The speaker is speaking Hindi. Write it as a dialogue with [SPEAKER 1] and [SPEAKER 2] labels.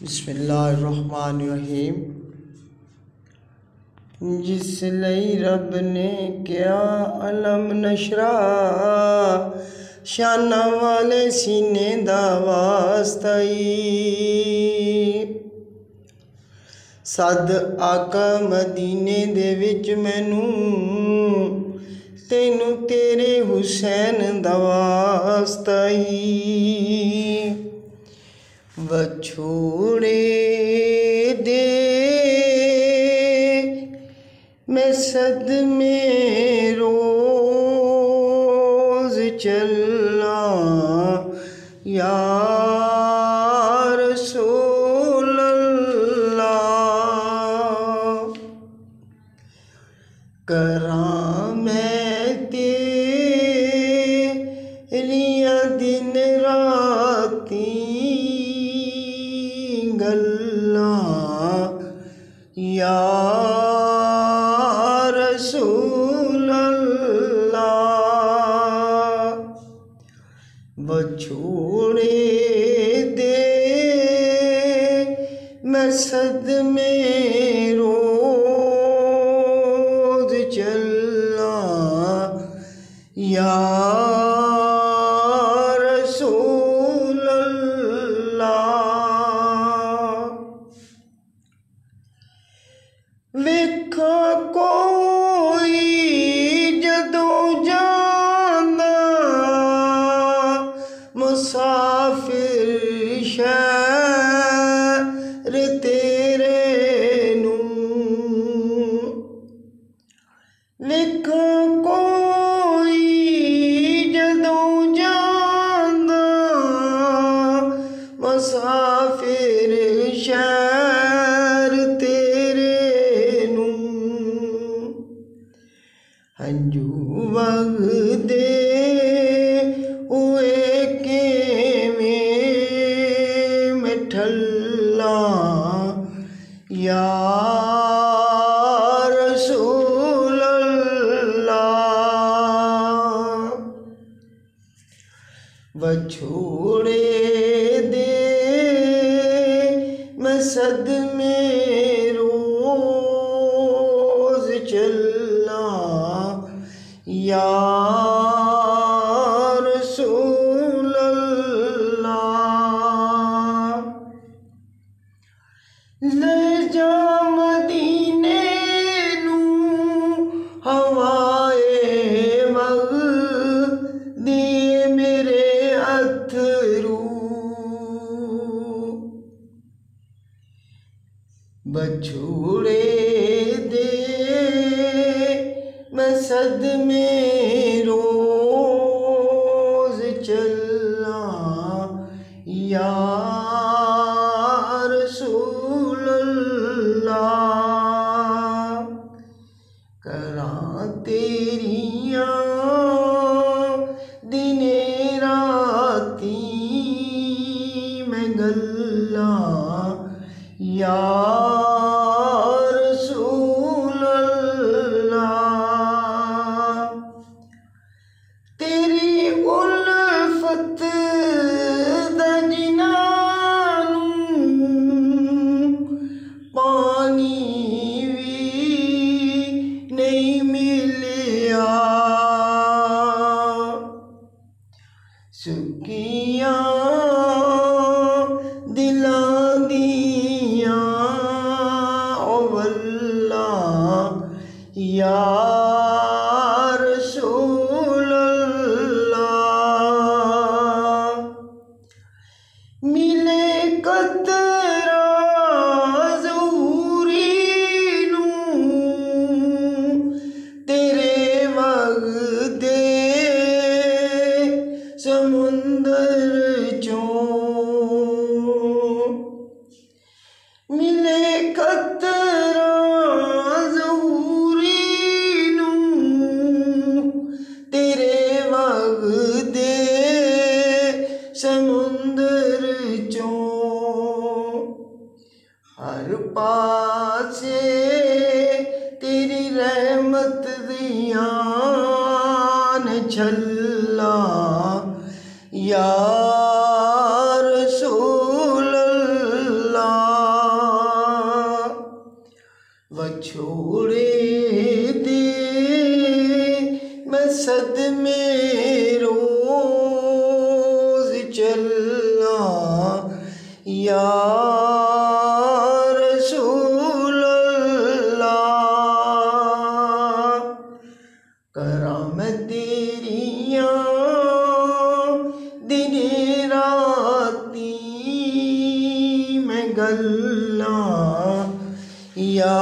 [SPEAKER 1] बिस्मिल्लाहिर्रहमानिर्रहीम। जिस लई रब ने क्या अलम नशरा, शाना वाले सीने दा वास्ताई। सद आका मदीने दे विच मैनू, तैनू तेरे हुसैन दा वास्ताई। वछोड़े दे मैं सदमे रोज़ चला, या रसूल अल्लाह। करां मैं तेरियां दिन राती गल्लां, या रसूल अल्लाह। वछोड़े दे मैं सदमे रोज़ चला, या रसूल अल्लाह। वेखा कोई जदों जांदा मुसाफिर शहर तेरे नूं। वेखा कोई जदों जांदा मुसाफिर शहर तेरे नूं। हंजू वगदे हुए किवें मैं ठल्लां, या रसूल अल्लाह। वछोड़े दे मैं सदमे रोज़ चला, या रसूल अल्लाह। ले जा मदीने नूं हवाए वगदी मेरे अथरू। वछोड़े दे मैं सदमे रोज़ चला, या रसूल अल्लाह। करां तेरियां दिने राती मैं गल्लां, या रसूल अल्लाह। तेरी उल्फत दा जिनानूं पानी भी नहीं मिलिया। सुकियां दिलां दियां ओ वल्ला, या रसूल अल्लाह। मिले कतरा ज़हूरी नूं तेरे वगदे समुंदर चों। मिले कतरा ज़हूरी नूं तेरे वगदे समुंदर चों। हर पासे तेरी रहमत दियां ने छल्लां, या रसूल अल्लाह। वछोड़े दे मैं सदमे रोज चलना या रसूल अल्लाह। करा मैं तेरियां दिने राती मैं गल्लां या